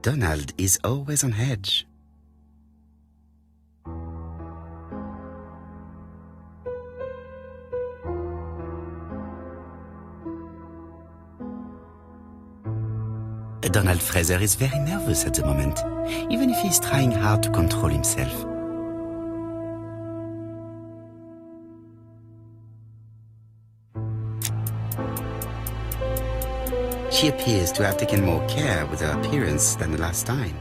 Donald is always on edge. Donald Fraser is very nervous at the moment, even if he is trying hard to control himself. She appears to have taken more care with her appearance than the last time.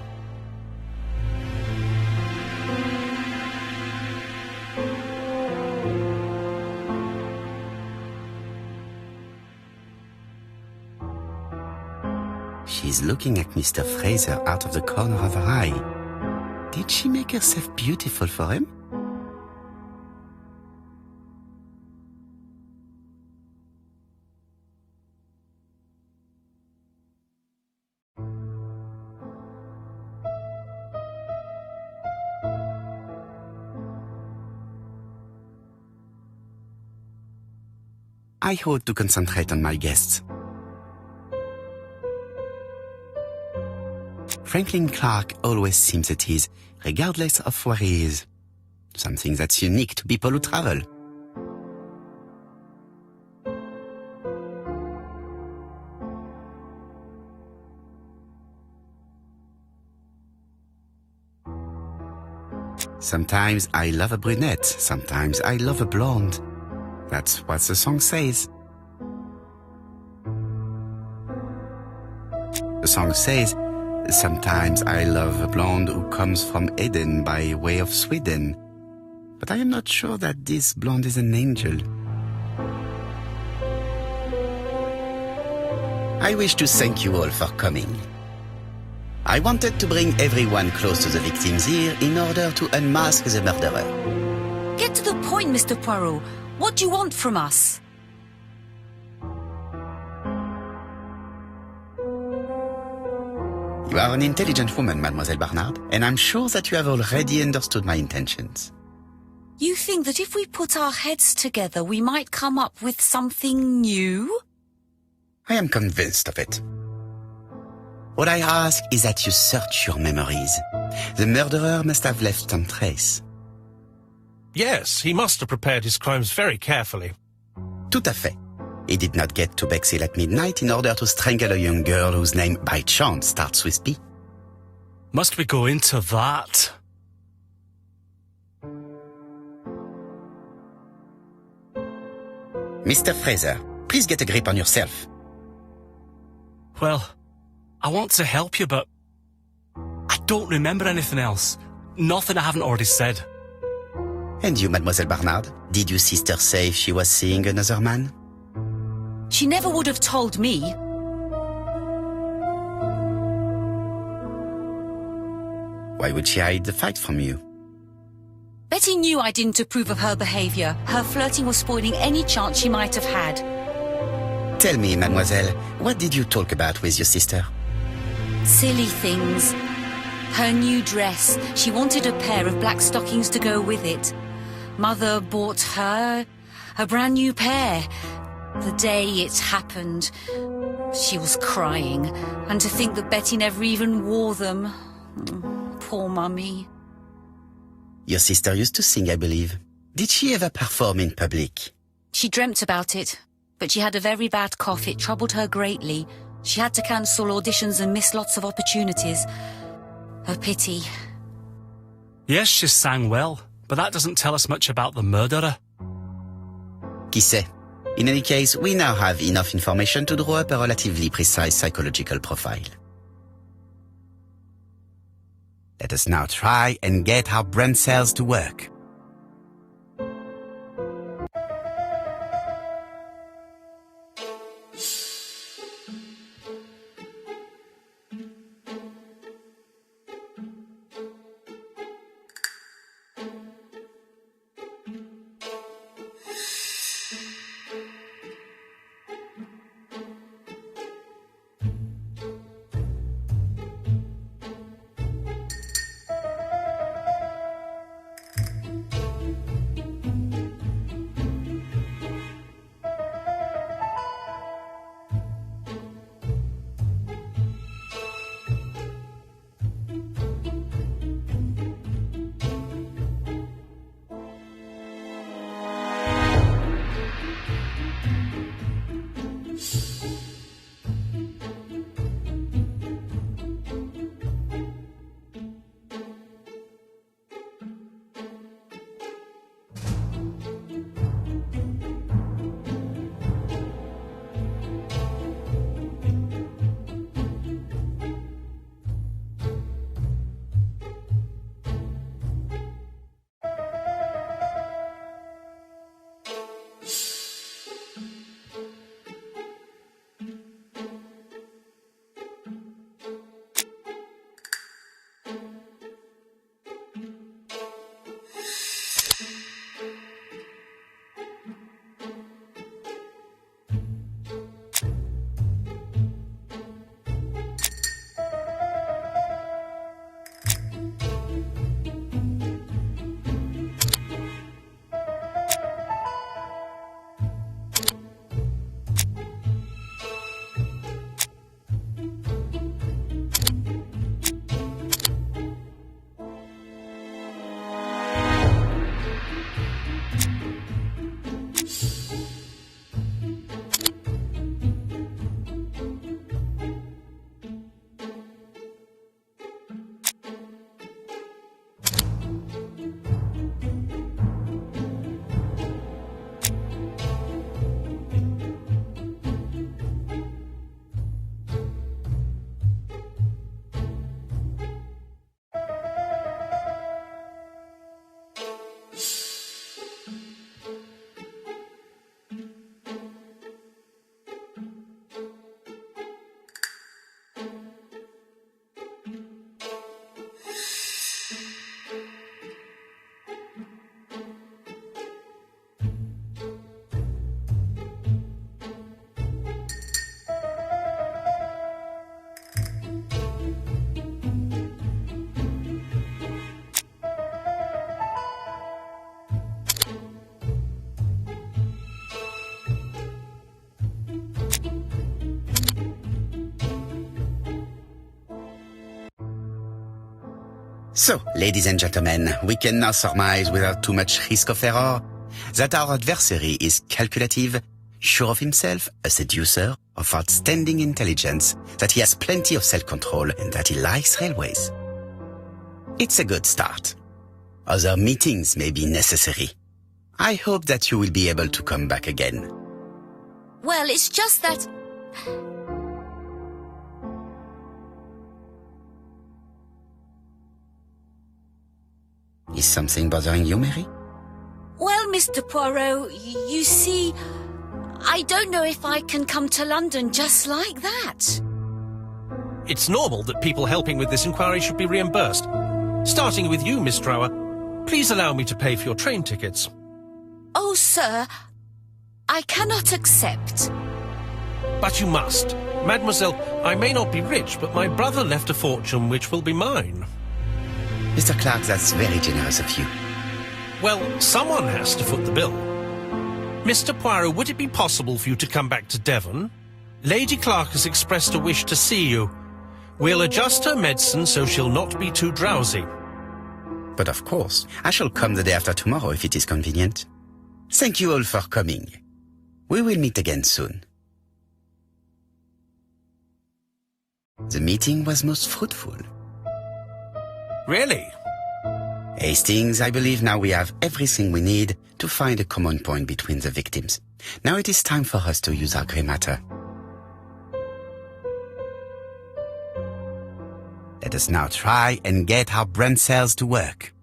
She's looking at Mr. Fraser out of the corner of her eye. Did she make herself beautiful for him? I ought to concentrate on my guests. Franklin Clark always seems at ease, regardless of where he is. Something that's unique to people who travel. Sometimes I love a brunette, sometimes I love a blonde. That's what the song says. The song says, sometimes I love a blonde who comes from Eden by way of Sweden. But I am not sure that this blonde is an angel. I wish to thank you all for coming. I wanted to bring everyone close to the victim's ear in order to unmask the murderer. Get to the point, Mr. Poirot. What do you want from us? You are an intelligent woman, Mademoiselle Barnard, and I'm sure that you have already understood my intentions. You think that if we put our heads together, we might come up with something new? I am convinced of it. What I ask is that you search your memories. The murderer must have left some trace. Yes, he must have prepared his crimes very carefully. Tout à fait. He did not get to Bexhill at midnight in order to strangle a young girl whose name by chance starts with P. Must we go into that? Mr. Fraser, please get a grip on yourself. Well, I want to help you, but I don't remember anything else. Nothing I haven't already said. And you, Mademoiselle Barnard, did your sister say she was seeing another man? She never would have told me. Why would she hide the fact from you? Betty knew I didn't approve of her behaviour. Her flirting was spoiling any chance she might have had. Tell me, mademoiselle, what did you talk about with your sister? Silly things. Her new dress. She wanted a pair of black stockings to go with it. Mother bought her a brand new pair. The day it happened, she was crying. And to think that Betty never even wore them. Poor Mummy. Your sister used to sing, I believe. Did she ever perform in public? She dreamt about it, but she had a very bad cough. It troubled her greatly. She had to cancel auditions and miss lots of opportunities. A pity. Yes, she sang well, but that doesn't tell us much about the murderer. Qui sait? In any case, we now have enough information to draw up a relatively precise psychological profile. Let us now try and get our brain cells to work. So, ladies and gentlemen, we can now surmise without too much risk of error that our adversary is calculative, sure of himself, a seducer, of outstanding intelligence, that he has plenty of self-control, and that he likes railways. It's a good start. Other meetings may be necessary. I hope that you will be able to come back again. Well, it's just that... Is something bothering you, Mary? Well, Mr. Poirot, you see, I don't know if I can come to London just like that. It's normal that people helping with this inquiry should be reimbursed. Starting with you, Miss Trower. Please allow me to pay for your train tickets. Oh, sir, I cannot accept. But you must. Mademoiselle, I may not be rich, but my brother left a fortune which will be mine. Mr. Clark, that's very generous of you. Well, someone has to foot the bill. Mr. Poirot, would it be possible for you to come back to Devon? Lady Clark has expressed a wish to see you. We'll adjust her medicine so she'll not be too drowsy. But of course, I shall come the day after tomorrow if it is convenient. Thank you all for coming. We will meet again soon. The meeting was most fruitful. Really? Hastings, I believe now we have everything we need to find a common point between the victims. Now it is time for us to use our grey matter. Let us now try and get our brain cells to work.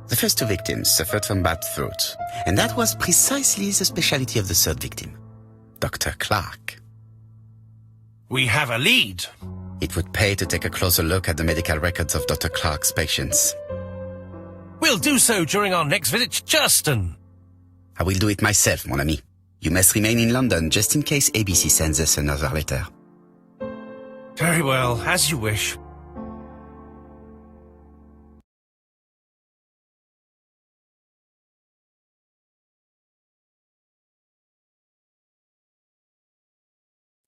The first two victims suffered from bad throat, and that was precisely the specialty of the third victim, Dr. Clark. We have a lead. It would pay to take a closer look at the medical records of Dr. Clark's patients. We'll do so during our next visit to Churston. I will do it myself, mon ami. You must remain in London just in case ABC sends us another letter. Very well, as you wish.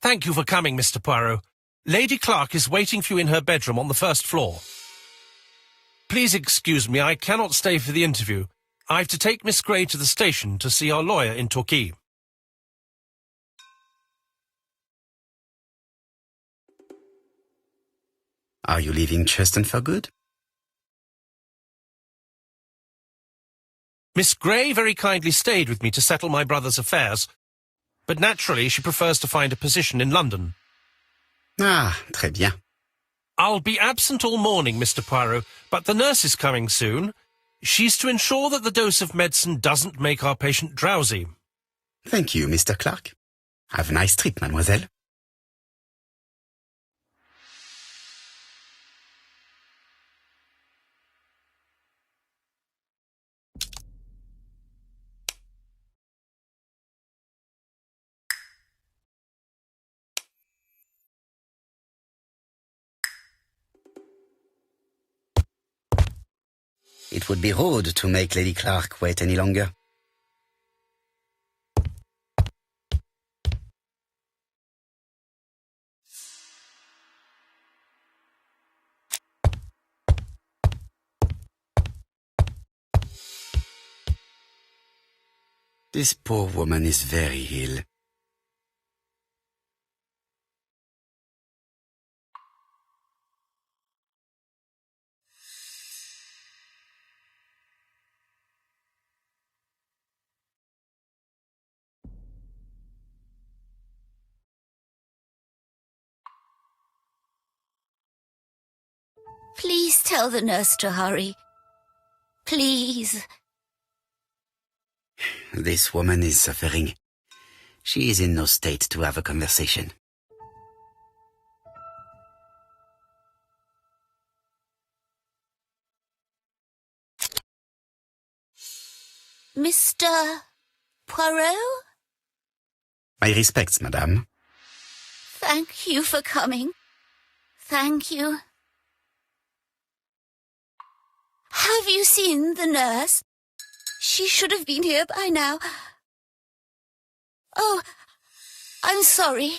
Thank you for coming, Mr. Poirot. Lady Clark is waiting for you in her bedroom on the first floor. Please excuse me, I cannot stay for the interview. I have to take Miss Gray to the station to see our lawyer in Torquay. Are you leaving Churston for good? Miss Gray very kindly stayed with me to settle my brother's affairs, but naturally she prefers to find a position in London. Ah, très bien. I'll be absent all morning, Mr. Poirot, but the nurse is coming soon. She's to ensure that the dose of medicine doesn't make our patient drowsy. Thank you, Mr. Clark. Have a nice trip, mademoiselle. It would be rude to make Lady Clark wait any longer. This poor woman is very ill. Please tell the nurse to hurry. Please. This woman is suffering. She is in no state to have a conversation. Mr. Poirot? My respects, madame. Thank you for coming. Thank you. Have you seen the nurse? She should have been here by now. Oh, I'm sorry.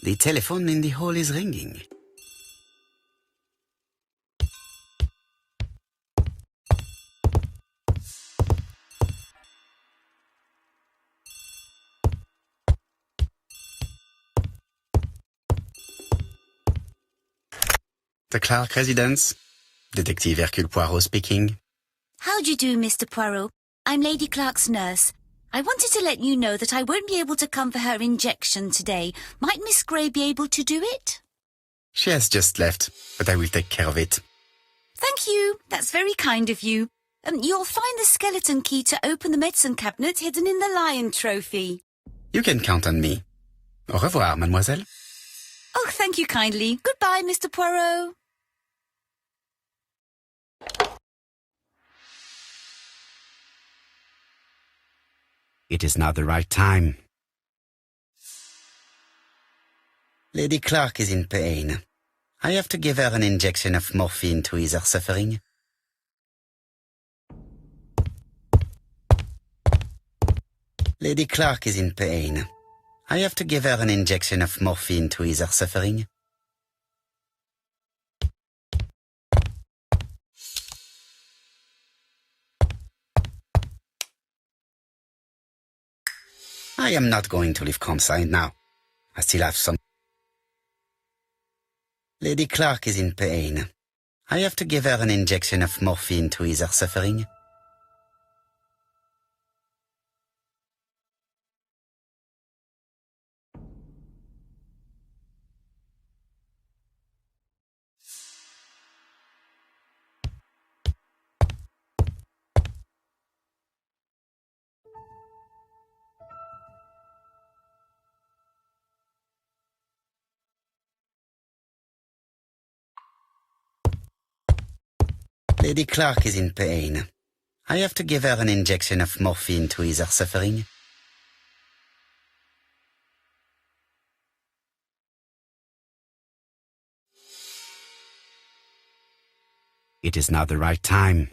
The telephone in the hall is ringing. The Clark residence. Detective Hercule Poirot speaking. How do you do, Mr. Poirot? I'm Lady Clark's nurse. I wanted to let you know that I won't be able to come for her injection today. Might Miss Gray be able to do it? She has just left, but I will take care of it. Thank you. That's very kind of you. You'll find the skeleton key to open the medicine cabinet hidden in the lion trophy. You can count on me. Au revoir, mademoiselle. Oh, thank you kindly. Goodbye, Mr. Poirot. It is not the right time. Lady Clark is in pain. I have to give her an injection of morphine to ease her suffering. Lady Clark is in pain. I have to give her an injection of morphine to ease her suffering. I am not going to leave Cromside now. I still have some... Lady Clark is in pain. I have to give her an injection of morphine to ease her suffering. Lady Clark is in pain. I have to give her an injection of morphine to ease her suffering. It is not the right time.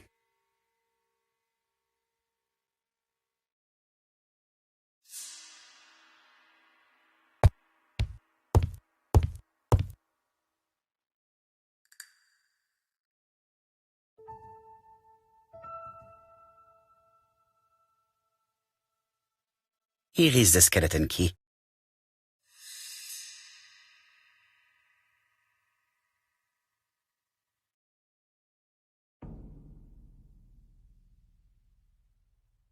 Here is the skeleton key.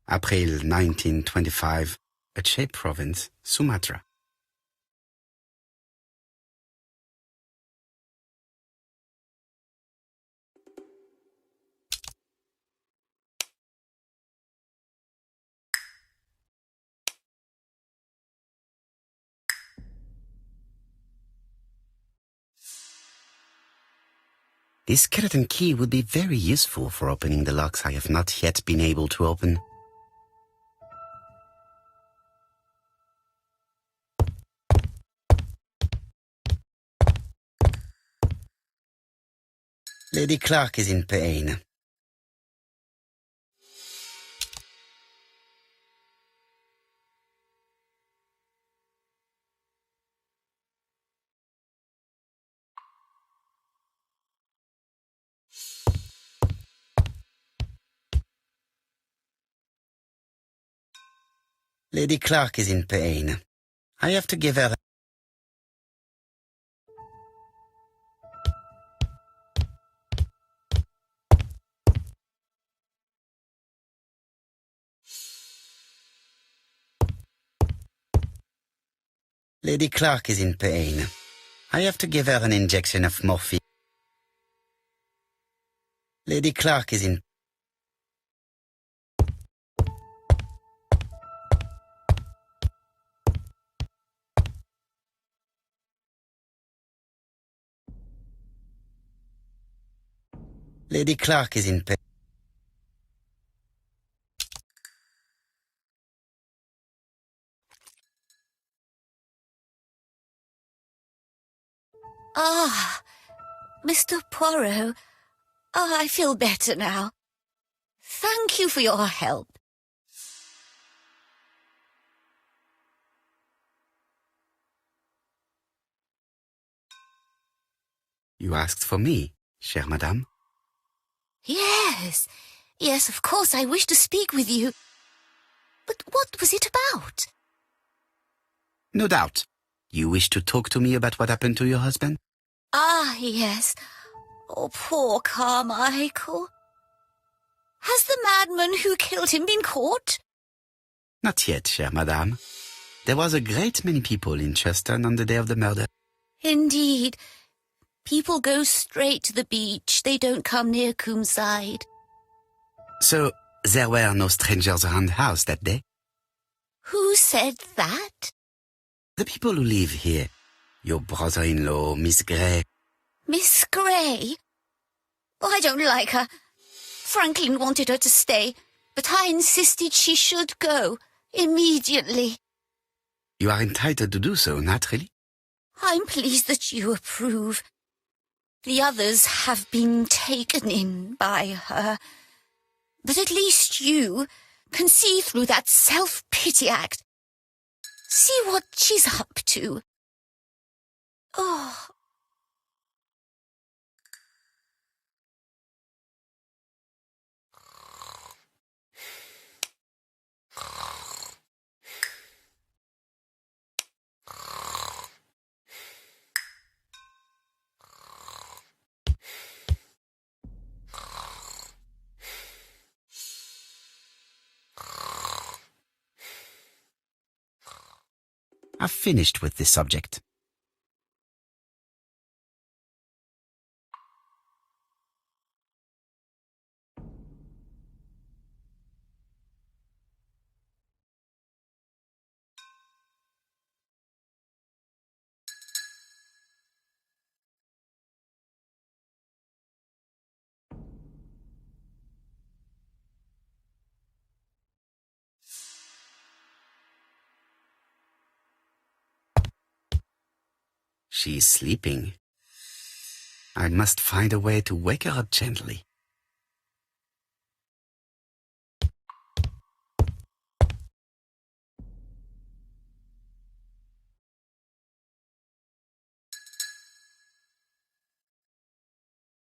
April 1925, Aceh Province, Sumatra. This skeleton key would be very useful for opening the locks I have not yet been able to open. Lady Clark is in pain. Lady Clark is in pain. I have to give her... Lady Clark is in pain. I have to give her an injection of morphine to ease her suffering. Lady Clark is in pain. I have to give her an injection of morphine to ease her suffering. Lady Clark is in pain. I have to give her... Lady Clark is in pain. I have to give her an injection of morphine. Lady Clark is in... Lady Clark is in pain. Ah, Mr. Poirot. Oh, I feel better now. Thank you for your help. You asked for me, chère madame. Yes, yes, of course, I wish to speak with you. But what was it about? No doubt. You wish to talk to me about what happened to your husband? Ah, yes. Oh, poor Carmichael. Has the madman who killed him been caught? Not yet, chère madame. There was a great many people in Cheston on the day of the murder. Indeed. People go straight to the beach. They don't come near Coomside. So, there were no strangers around the house that day? Who said that? The people who live here. Your brother-in-law, Miss Gray. Miss Gray? Oh, I don't like her. Franklin wanted her to stay, but I insisted she should go immediately. You are entitled to do so, naturally. I'm pleased that you approve. The others have been taken in by her. But at least you can see through that self-pity act. See what she's up to. Oh. I've finished with this subject. She's sleeping. I must find a way to wake her up gently.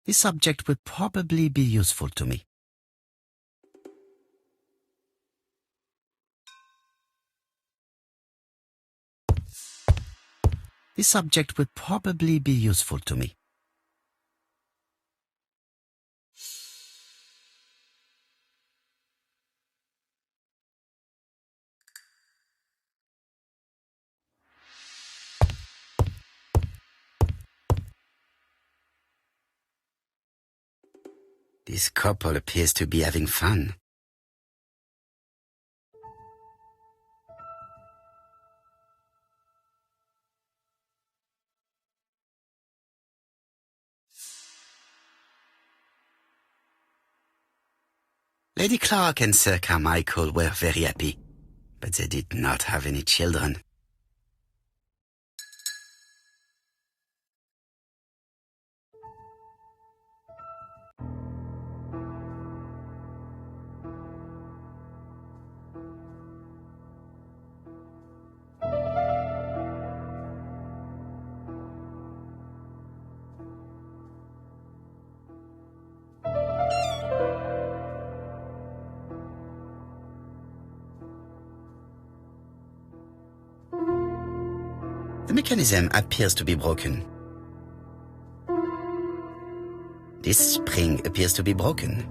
This subject would probably be useful to me. This subject would probably be useful to me. This couple appears to be having fun. Lady Clark and Sir Carmichael were very happy, but they did not have any children. The mechanism appears to be broken. This spring appears to be broken.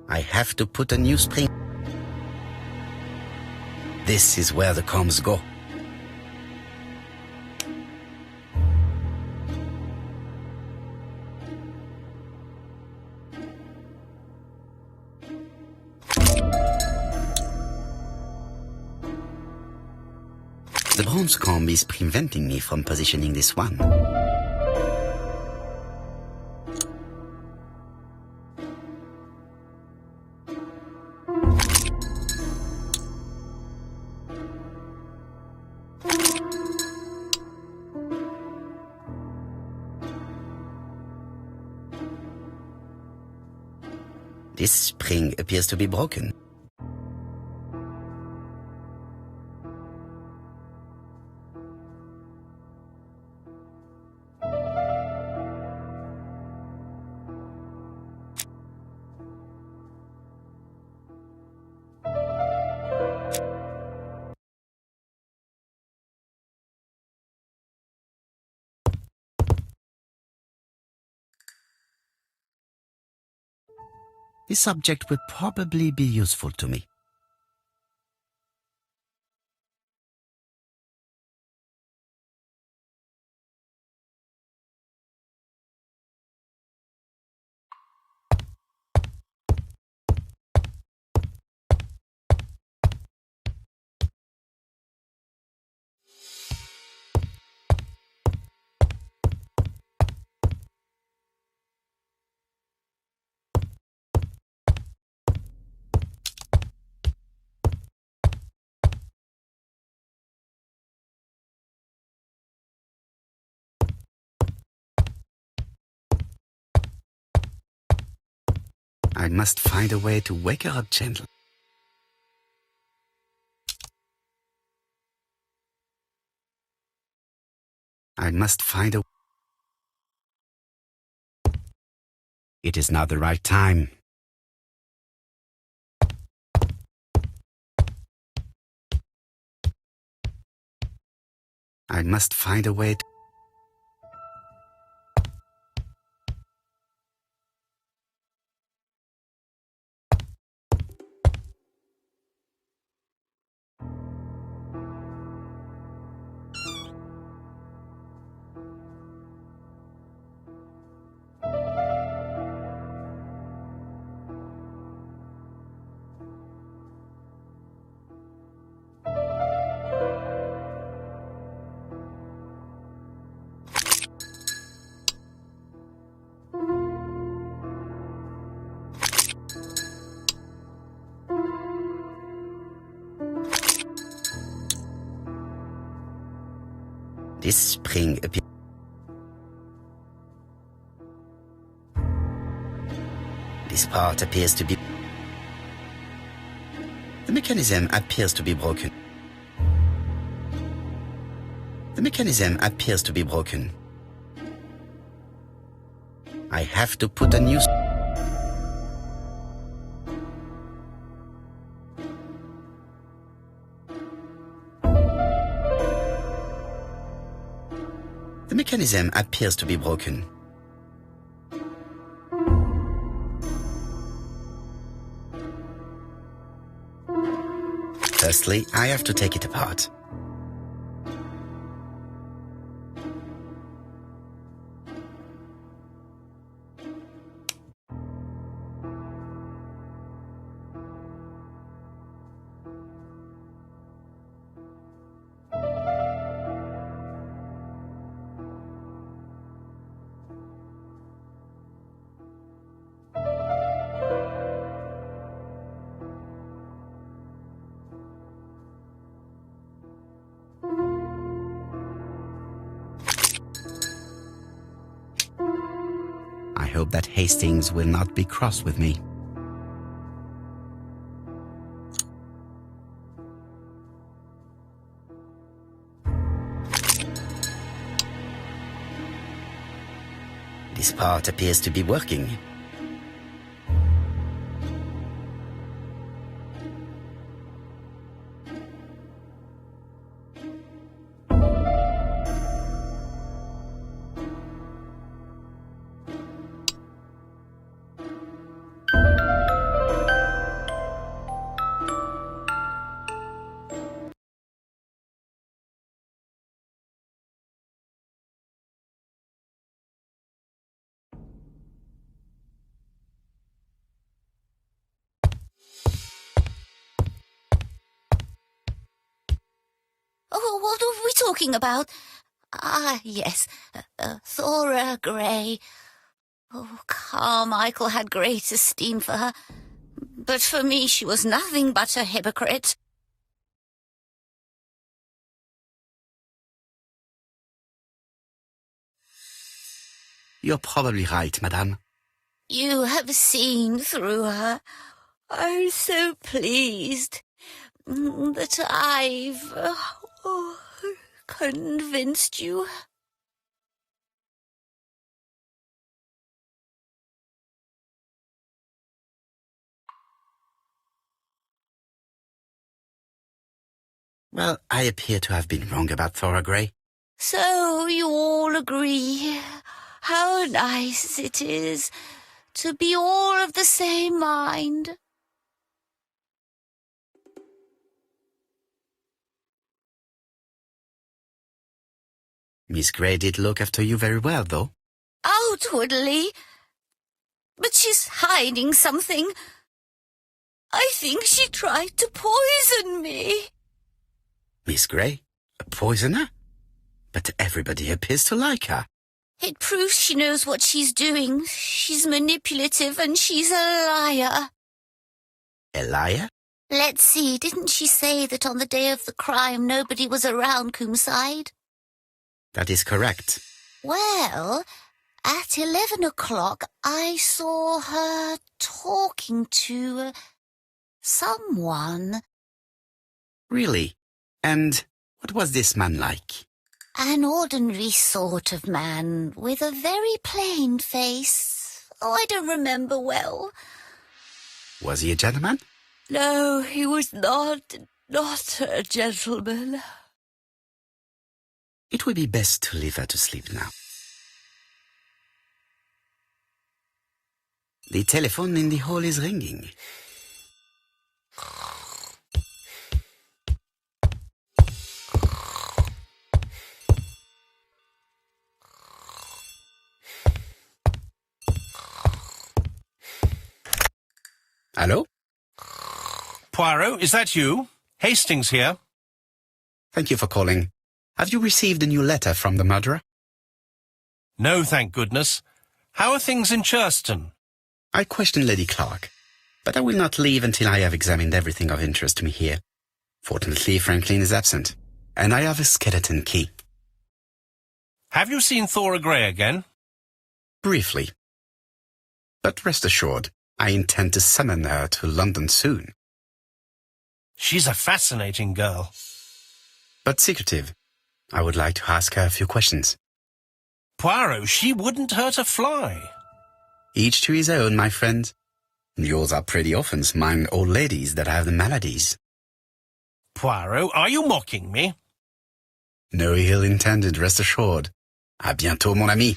I have to put a new spring. This is where the combs go. The bronze comb is preventing me from positioning this one. This spring appears to be broken. This object will probably be useful to me. I must find a way to wake her up gently. I must find a... It is not the right time. I must find a way to... This spring appears... This part appears to be... The mechanism appears to be broken. The mechanism appears to be broken. I have to put a new... The mechanism appears to be broken. Firstly, I have to take it apart. I hope that Hastings will not be cross with me. This part appears to be working. Oh, what are we talking about? Ah, yes, Thora Grey. Oh, Carmichael had great esteem for her, but for me she was nothing but a hypocrite. You're probably right, madame. You have seen through her. I'm so pleased that I've convinced you. Well, I appear to have been wrong about Thora Grey. So you all agree. How nice it is to be all of the same mind. Miss Grey did look after you very well, though. Outwardly. But she's hiding something. I think she tried to poison me. Miss Grey? A poisoner? But everybody appears to like her. It proves she knows what she's doing. She's manipulative and she's a liar. A liar? Let's see, didn't she say that on the day of the crime nobody was around Coomside? That is correct. Well, at 11 o'clock I saw her talking to someone. Really? And what was this man like? An ordinary sort of man with a very plain face. Oh, I don't remember well. Was he a gentleman? No, he was not a gentleman. It would be best to leave her to sleep now. The telephone in the hall is ringing. Hello? Poirot, is that you? Hastings here. Thank you for calling. Have you received a new letter from the murderer? No, thank goodness. How are things in Churston? I questioned Lady Clark, but I will not leave until I have examined everything of interest to me here. Fortunately, Franklin is absent, and I have a skeleton key. Have you seen Thora Grey again? Briefly. But rest assured, I intend to summon her to London soon. She's a fascinating girl. But secretive. I would like to ask her a few questions. Poirot, she wouldn't hurt a fly. Each to his own, my friend. Yours are pretty often among old ladies that have the maladies. Poirot, are you mocking me? No ill intended, rest assured. À bientôt, mon ami.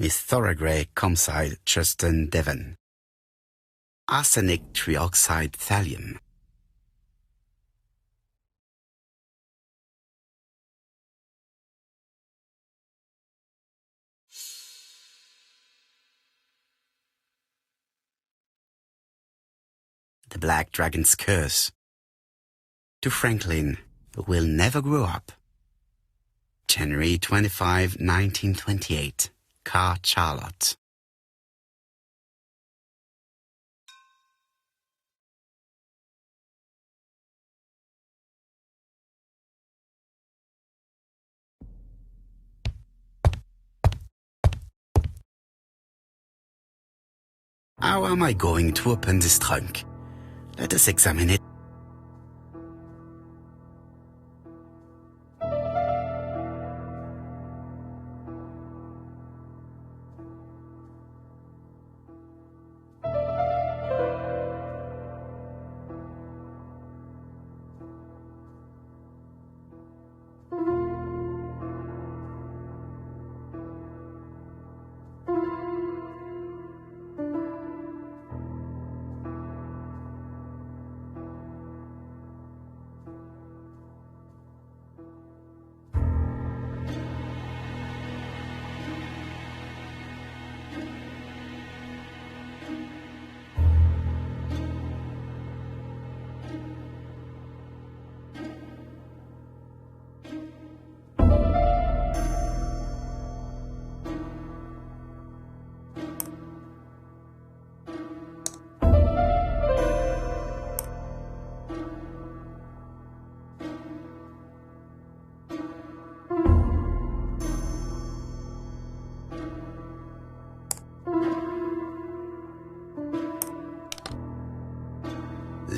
Miss Thora Grey, Comside, Churston, Devon. Arsenic trioxide thallium. The Black Dragon's Curse. To Franklin, who will never grow up. January 25, 1928. Car Charlotte. How am I going to open this trunk? Let us examine it.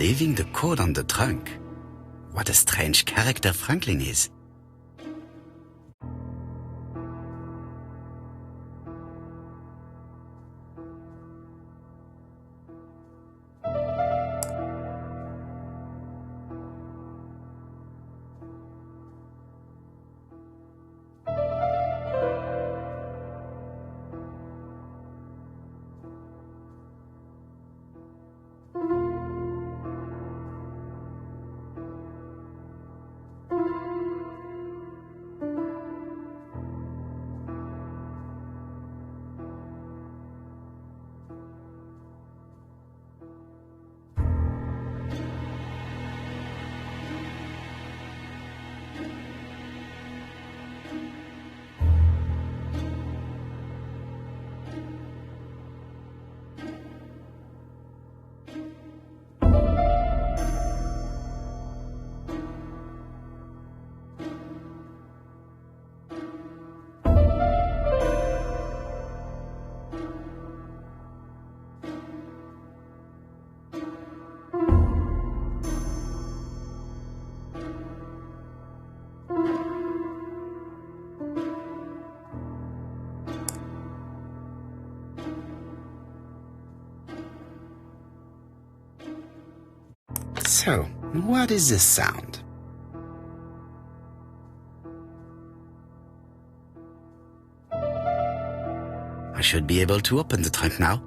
Leaving the code on the trunk. What a strange character Franklin is. So, what is this sound? I should be able to open the trunk now.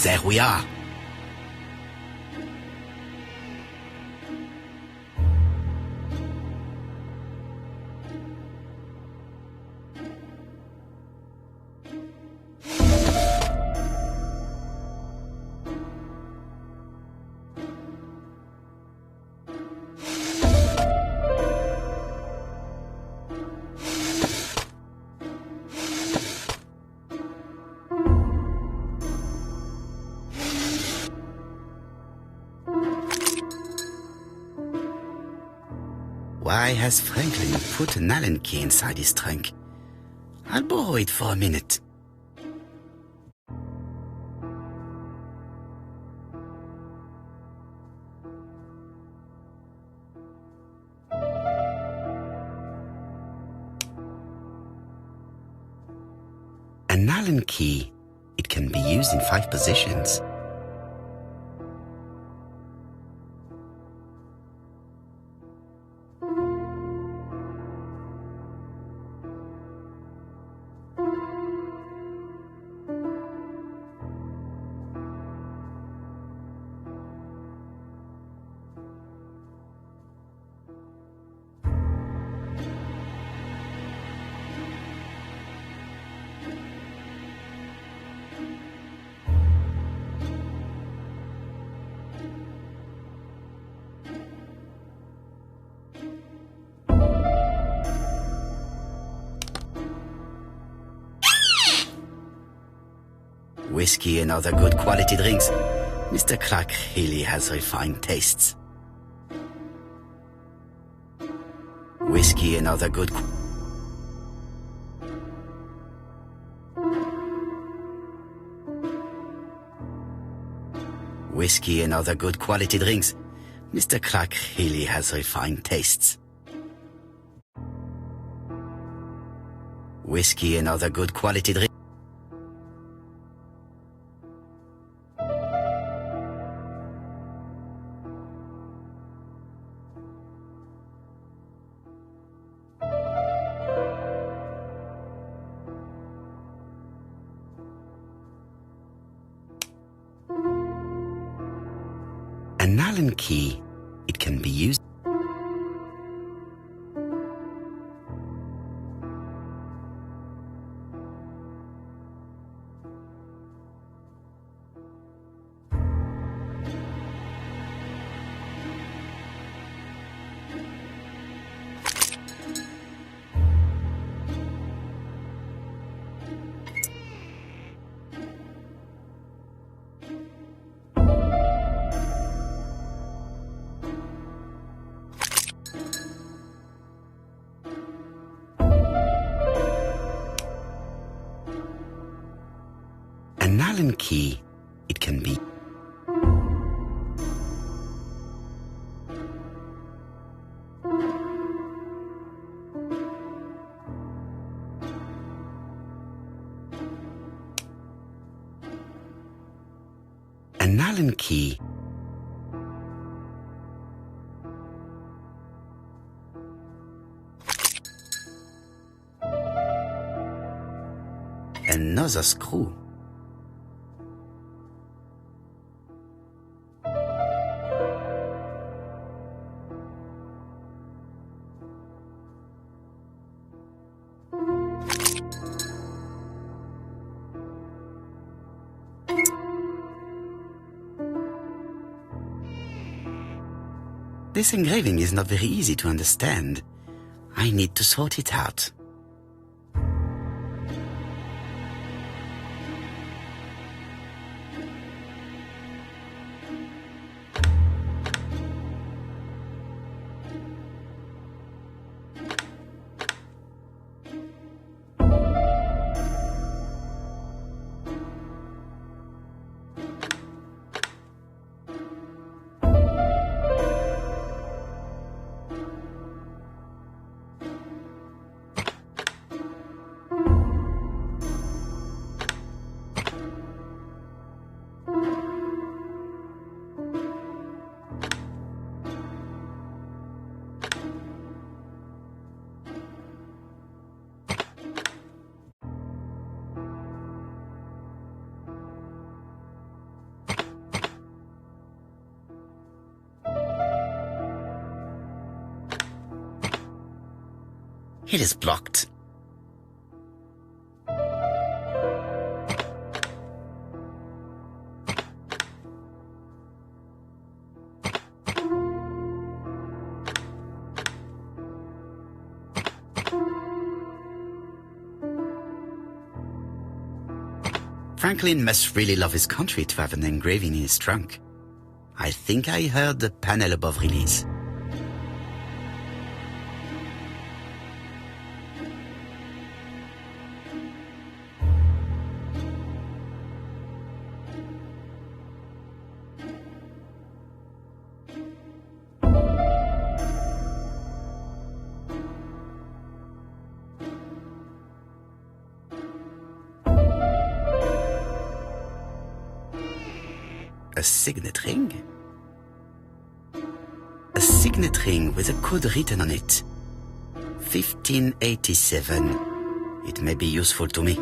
There we are. Why has Franklin put an Allen key inside his trunk? I'll borrow it for a minute. An Allen key, it can be used in 5 positions. Whiskey and other good quality drinks. Mr. Clark really has refined tastes. Whiskey and other good... Whiskey and other good quality drinks. Mr. Clark really has refined tastes. Whiskey and other good quality drinks. An Allen key, it can be used. Allen key, it can be an Allen key. Another screw. This engraving is not very easy to understand. I need to sort it out. It is blocked. Franklin must really love his country to have an engraving in his trunk. I think I heard the panel above release. A signet ring? A signet ring with a code written on it. 1587. It may be useful to me.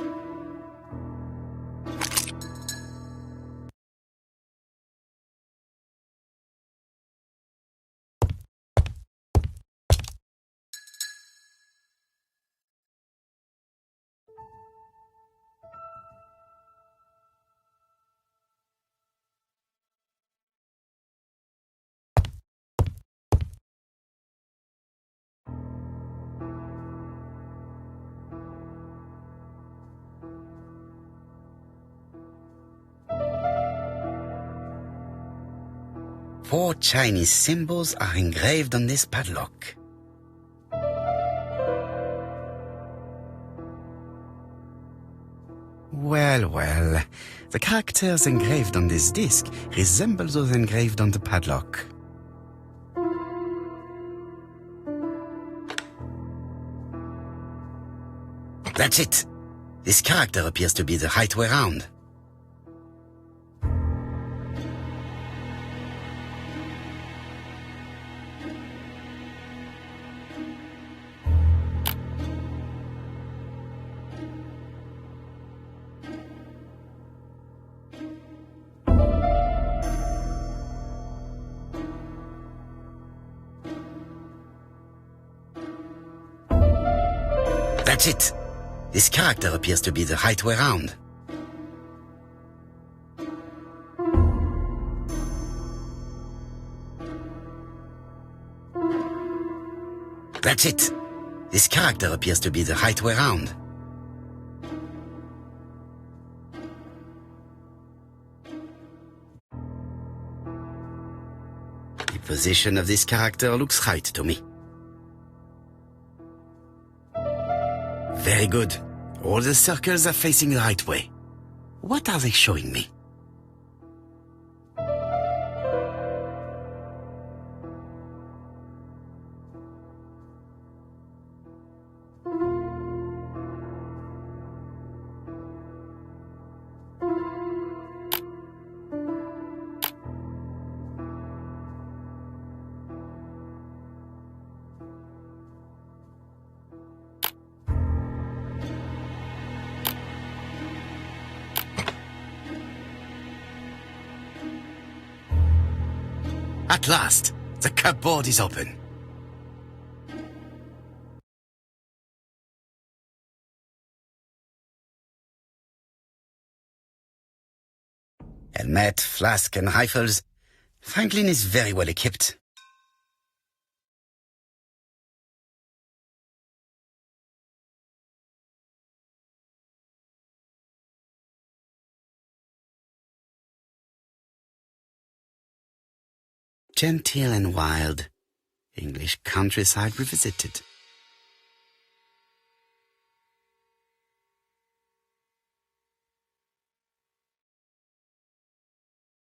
Four Chinese symbols are engraved on this padlock. Well, well, the characters engraved on this disc resemble those engraved on the padlock. That's it. This character appears to be the right way round. That's it. This character appears to be the right way round. That's it. This character appears to be the right way round. The position of this character looks right to me. Very good. All the circles are facing the right way. What are they showing me? At last, the cupboard is open. Helmet, flask and rifles. Franklin is very well equipped. Genteel and wild. English countryside revisited.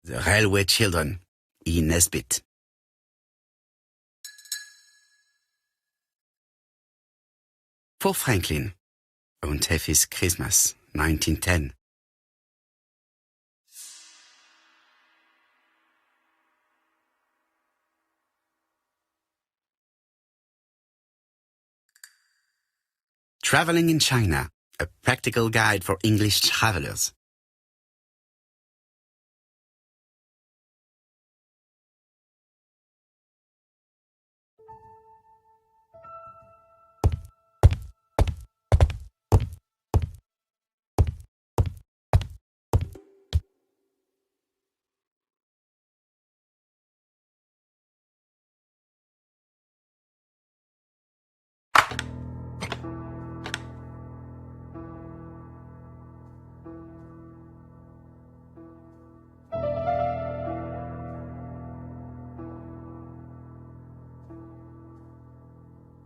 The Railway Children, E. Nesbit. For Franklin, Und Effie's Christmas, 1910. Traveling in China, a practical guide for English travelers.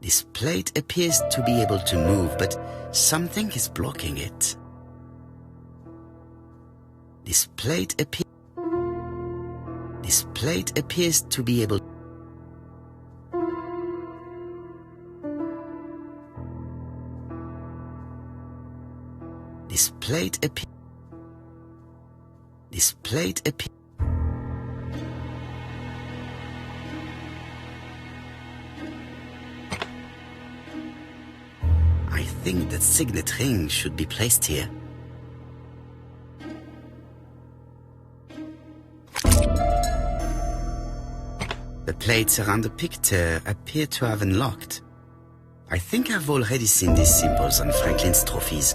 This plate appears to be able to move, but something is blocking it. This plate appears to be able. This plate appears. I think that signet ring should be placed here. The plates around the picture appear to have unlocked. I think I've already seen these symbols on Franklin's trophies.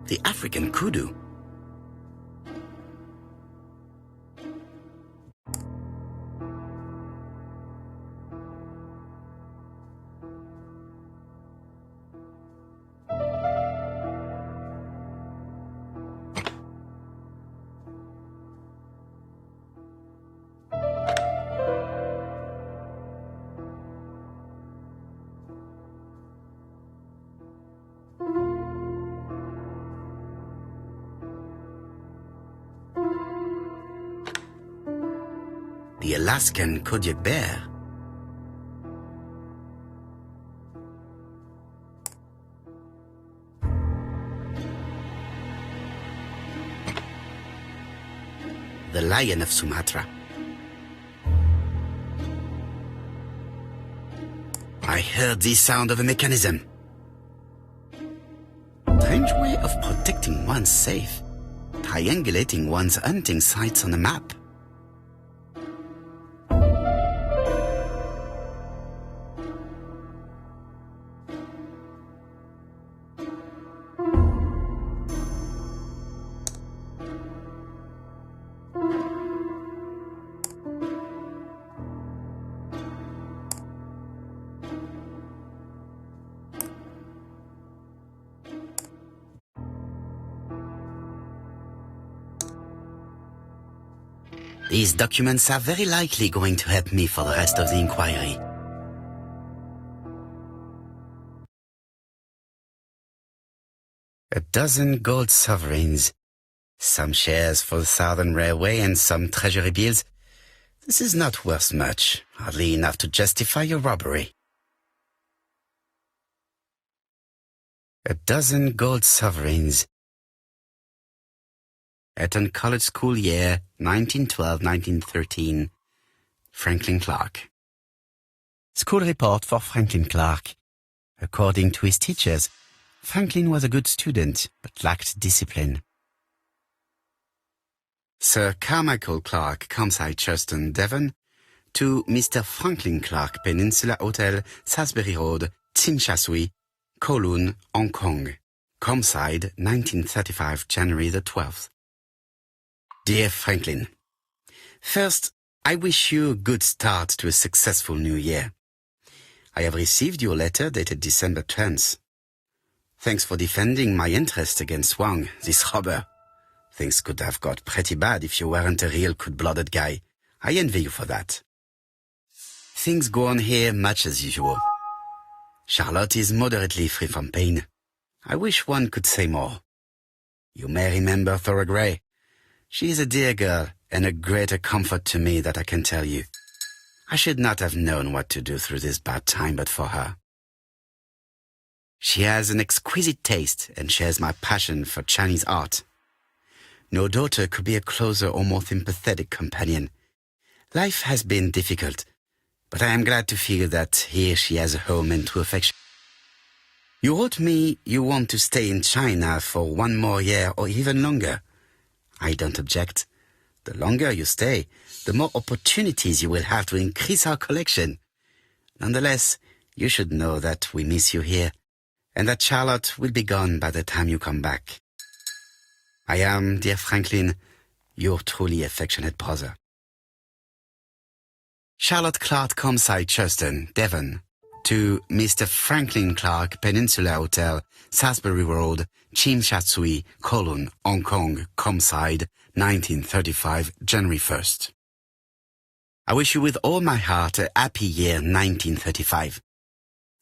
The African kudu. The Alaskan Kodiak bear. The lion of Sumatra. I heard the sound of a mechanism. Strange way of protecting one's safe. Triangulating one's hunting sites on a map. These documents are very likely going to help me for the rest of the inquiry. A dozen gold sovereigns, some shares for the Southern Railway and some treasury bills. This is not worth much, hardly enough to justify your robbery. A dozen gold sovereigns. Eton College School year 1912-1913. Franklin Clark. School report for Franklin Clark. According to his teachers, Franklin was a good student, but lacked discipline. Sir Carmichael Clark, Comside, Churston, Devon, to Mr. Franklin Clark, Peninsula Hotel, Salisbury Road, Tsim Kowloon, Hong Kong. Comside, 1935, January the 12th. Dear Franklin, first, I wish you a good start to a successful new year. I have received your letter dated December 10th. Thanks for defending my interest against Wang, this robber. Things could have got pretty bad if you weren't a real cold-blooded guy. I envy you for that. Things go on here much as usual. Charlotte is moderately free from pain. I wish one could say more. You may remember Thora Gray. She is a dear girl and a greater comfort to me that I can tell you. I should not have known what to do through this bad time but for her. She has an exquisite taste and shares my passion for Chinese art. No daughter could be a closer or more sympathetic companion. Life has been difficult, but I am glad to feel that here she has a home and true affection. You wrote me you want to stay in China for 1 more year or even longer. I don't object. The longer you stay, the more opportunities you will have to increase our collection. Nonetheless, you should know that we miss you here, and that Charlotte will be gone by the time you come back. I am, dear Franklin, your truly affectionate brother. Charlotte Clark, Comside, Churston, Devon, to Mr. Franklin Clark, Peninsula Hotel, Salisbury Road, Tsim Sha Tsui, Kowloon, Hong Kong, Comside, 1935, January 1st. I wish you with all my heart a happy year 1935.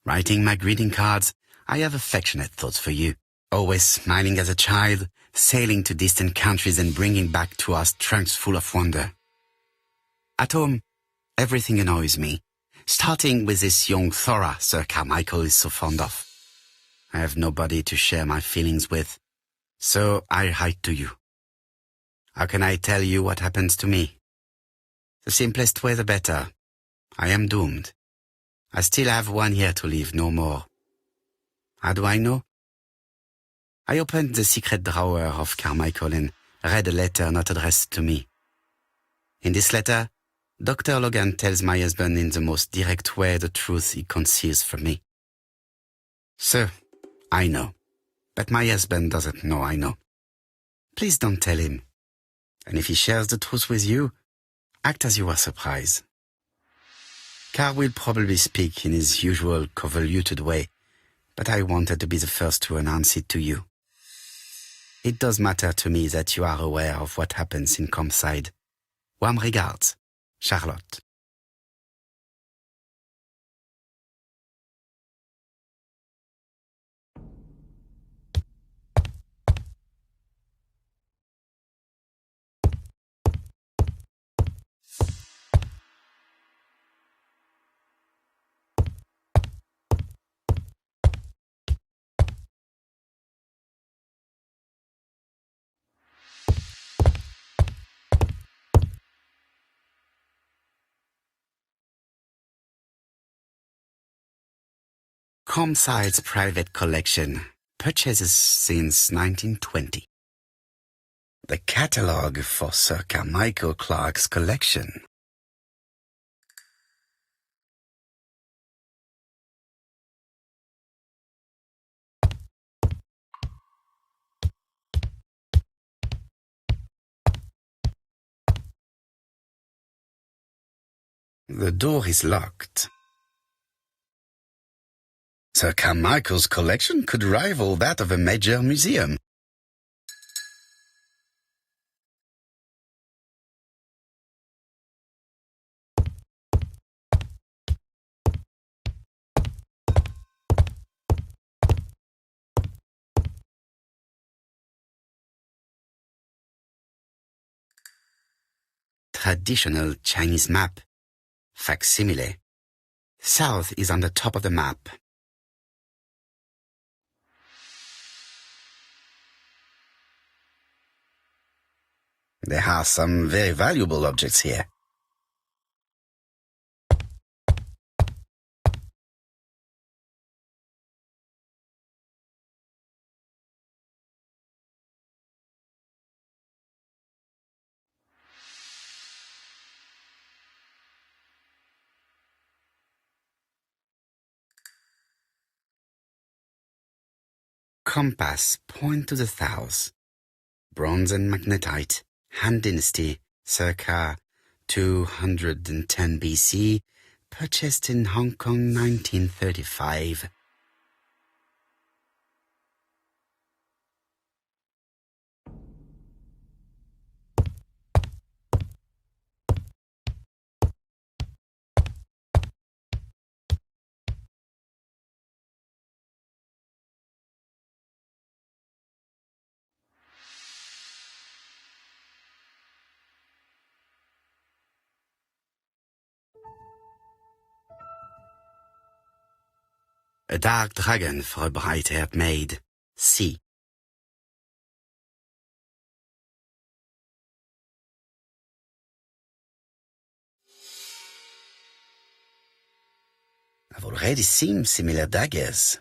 Writing my greeting cards, I have affectionate thoughts for you. Always smiling as a child, sailing to distant countries and bringing back to us trunks full of wonder. At home, everything annoys me, starting with this young Thora Sir Carmichael is so fond of. I have nobody to share my feelings with, so I write to you. How can I tell you what happens to me? The simplest way the better. I am doomed. I still have 1 year to live, no more. How do I know? I opened the secret drawer of Carmichael and read a letter not addressed to me. In this letter, Dr. Logan tells my husband in the most direct way the truth he conceals from me. Sir, I know. But my husband doesn't know, I know. Please don't tell him. And if he shares the truth with you, act as you are surprised. Carl will probably speak in his usual convoluted way, but I wanted to be the first to announce it to you. It does matter to me that you are aware of what happens in Compside. Warm regards, Charlotte. Compside's private collection, purchases since 1920. The catalogue for Sir Carmichael Clarke's collection. The door is locked. Sir Carmichael's collection could rival that of a major museum. Traditional Chinese map. Facsimile. South is on the top of the map. There are some very valuable objects here. Compass point to the south. Bronze and magnetite. Han Dynasty, circa 210 BC, purchased in Hong Kong 1935. A dark dragon for a bright-haired maid. C. I've already seen similar daggers.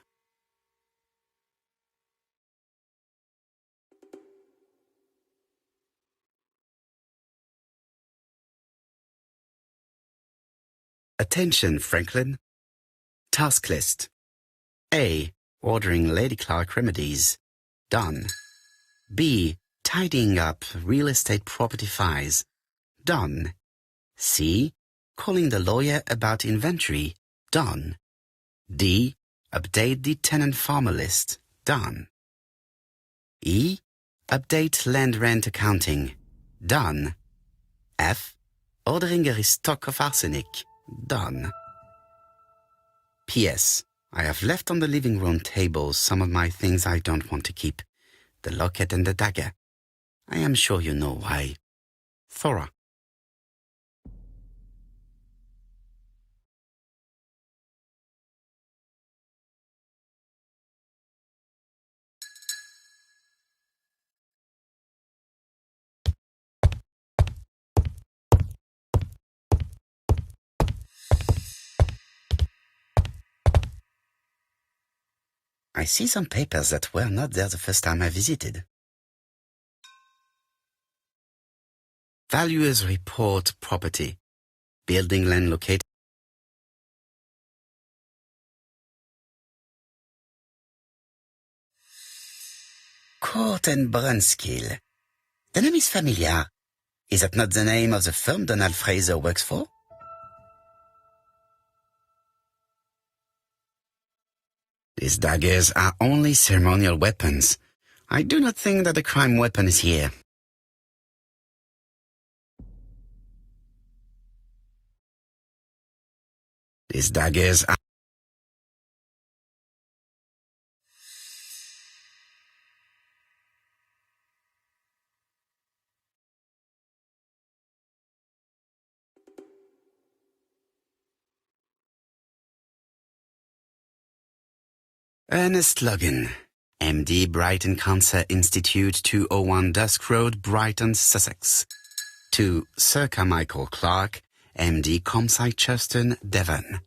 Attention, Franklin. Task list. A. Ordering Lady Clarke remedies. Done. B. Tidying up real estate property files. Done. C. Calling the lawyer about inventory. Done. D. Update the tenant-farmer list. Done. E. Update land rent accounting. Done. F. Ordering a restock of arsenic. Done. P.S. I have left on the living room table some of my things I don't want to keep. The locket and the dagger. I am sure you know why. Thora. I see some papers that were not there the first time I visited. Valuers report property. Building land located. Court and Brunskill. The name is familiar. Is that not the name of the firm Donald Fraser works for? These daggers are only ceremonial weapons. I do not think that the crime weapon is here. These daggers are... Ernest Logan, MD, Brighton Cancer Institute, 201 Dusk Road, Brighton, Sussex. To Sir Carmichael Clark, MD, Comside Churton, Devon.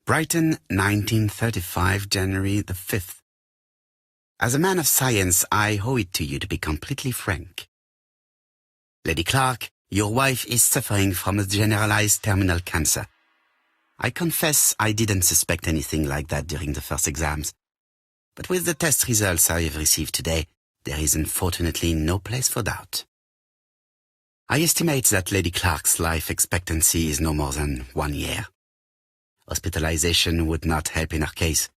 Brighton, 1935, January the 5th. As a man of science, I owe it to you to be completely frank. Lady Clark, your wife is suffering from a generalized terminal cancer. I confess I didn't suspect anything like that during the first exams. But with the test results I have received today, there is unfortunately no place for doubt. I estimate that Lady Clark's life expectancy is no more than 1 year. Hospitalization would not help in her case,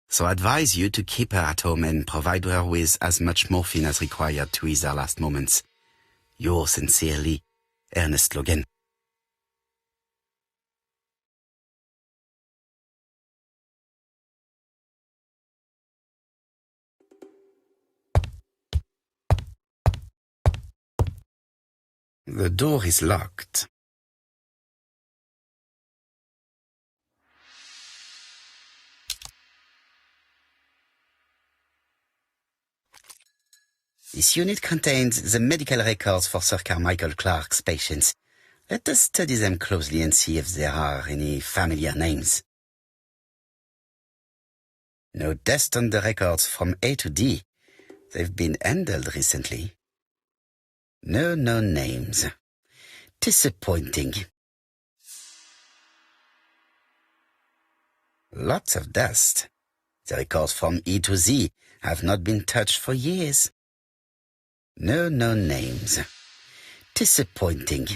so I advise you to keep her at home and provide her with as much morphine as required to ease her last moments. Yours sincerely, Ernest Logan. The door is locked. This unit contains the medical records for Sir Carmichael Clark's patients. Let us study them closely and see if there are any familiar names. No deaths on the records from A to D. They've been handled recently. No known names. Disappointing. Lots of dust. The records from E to Z have not been touched for years. No known names. Disappointing.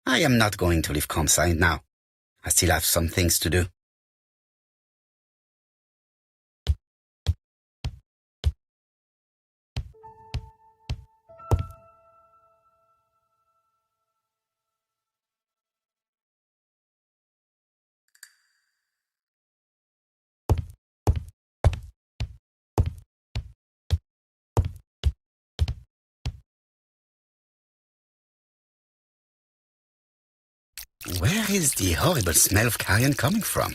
I am not going to leave Comside now. I still have some things to do. Where is the horrible smell of carrion coming from?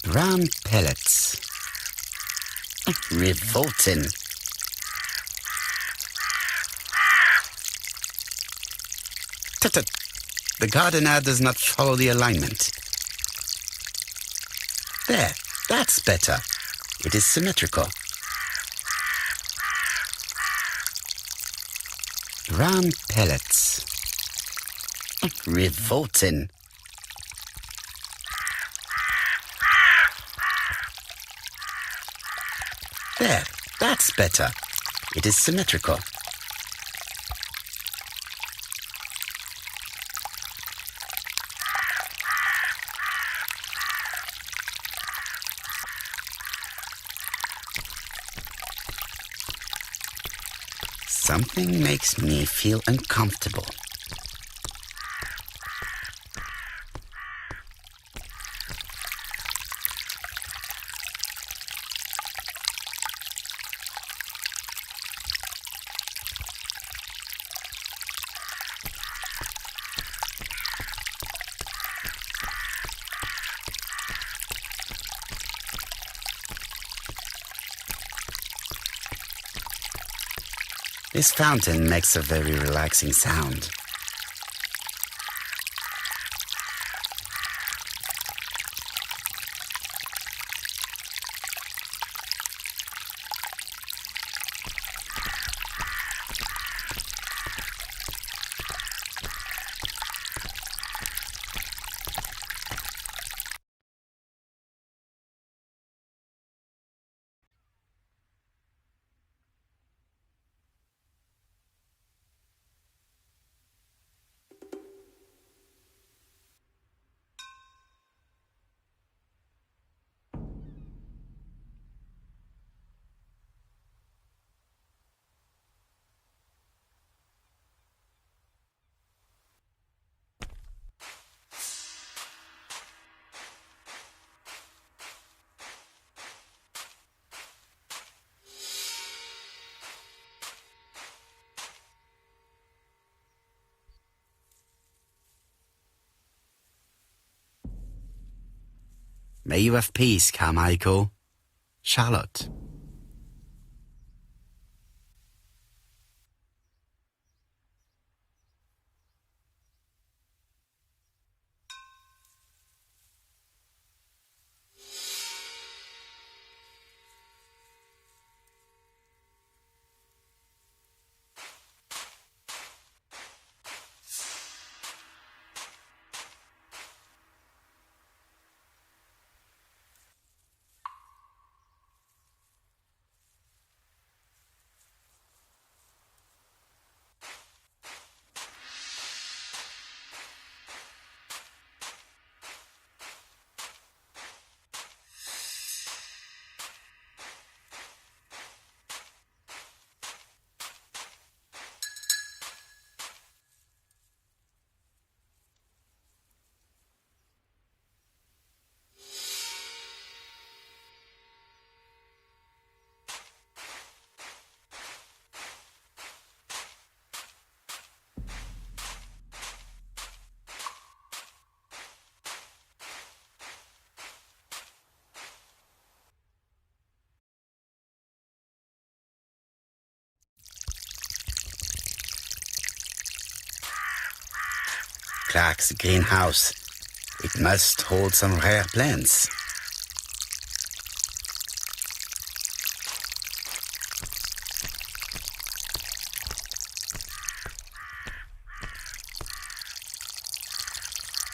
Brown pellets. Revolting. Tut-tut. The gardener does not follow the alignment. There, that's better. It is symmetrical. Brown pellets. Revolting. There, that's better. It is symmetrical. Something makes me feel uncomfortable. This fountain makes a very relaxing sound. May you have peace, Carmichael. Charlotte. Clark's greenhouse. It must hold some rare plants.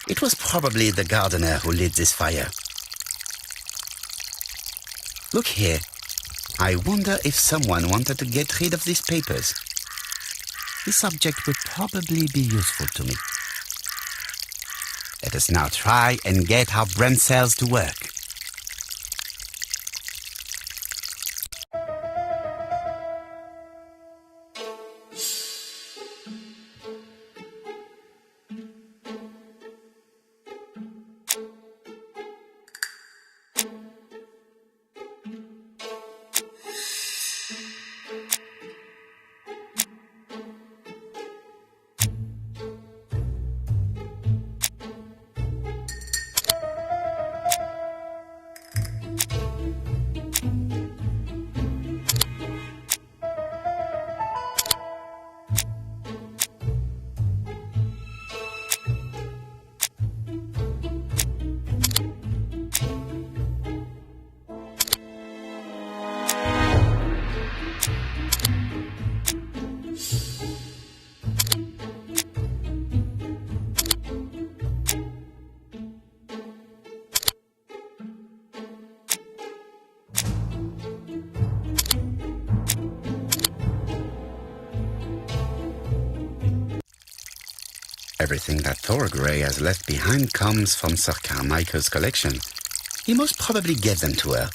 It was probably the gardener who lit this fire. Look here. I wonder if someone wanted to get rid of these papers. This object would probably be useful to me. Let us now try and get our brain cells to work. Everything that Thorgray has left behind comes from Sir Carmichael's collection. He most probably gave them to her,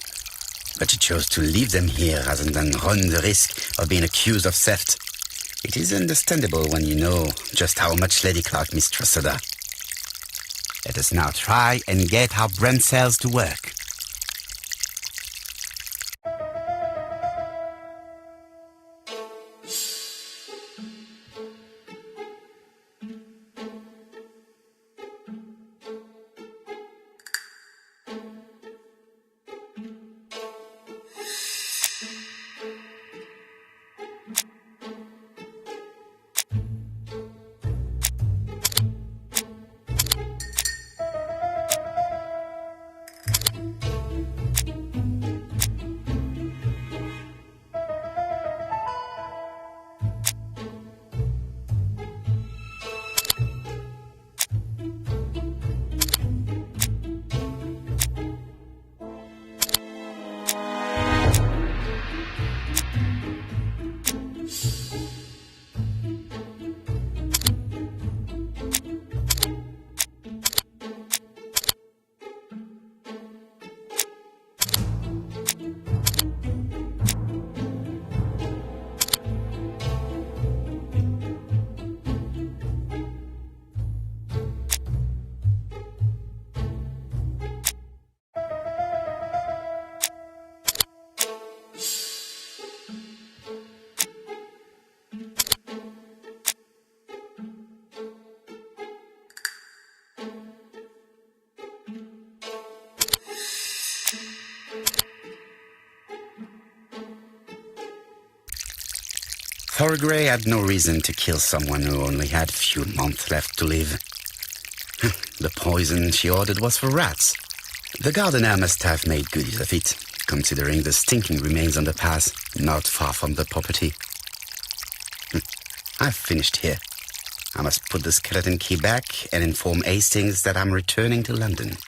but she chose to leave them here rather than run the risk of being accused of theft. It is understandable when you know just how much Lady Clark mistrusted her. Let us now try and get our brain cells to work. Thorgray had no reason to kill someone who only had a few months left to live. The poison she ordered was for rats. The gardener must have made good use of it, considering the stinking remains on the path, not far from the property. I've finished here. I must put the skeleton key back and inform Hastings that I'm returning to London.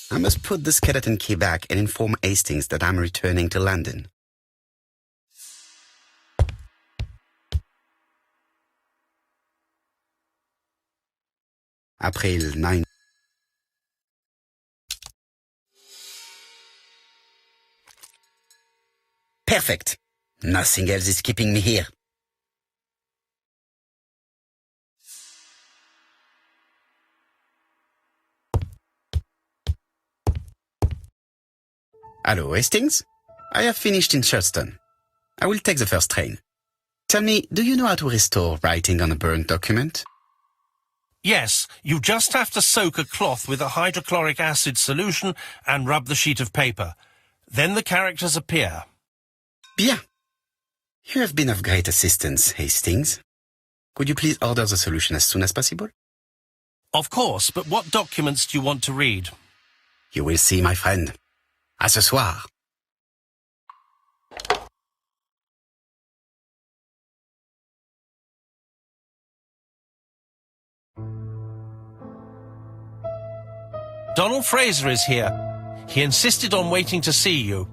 I must put the skeleton key back and inform Hastings that I'm returning to London. April 9. Perfect. Nothing else is keeping me here. Hello, Hastings? I have finished in Charleston. I will take the first train. Tell me, do you know how to restore writing on a burnt document? Yes, you just have to soak a cloth with a hydrochloric acid solution and rub the sheet of paper. Then the characters appear. Bien. You have been of great assistance, Hastings. Could you please order the solution as soon as possible? Of course, but what documents do you want to read? You will see, my friend. À ce soir. Donald Fraser is here. He insisted on waiting to see you.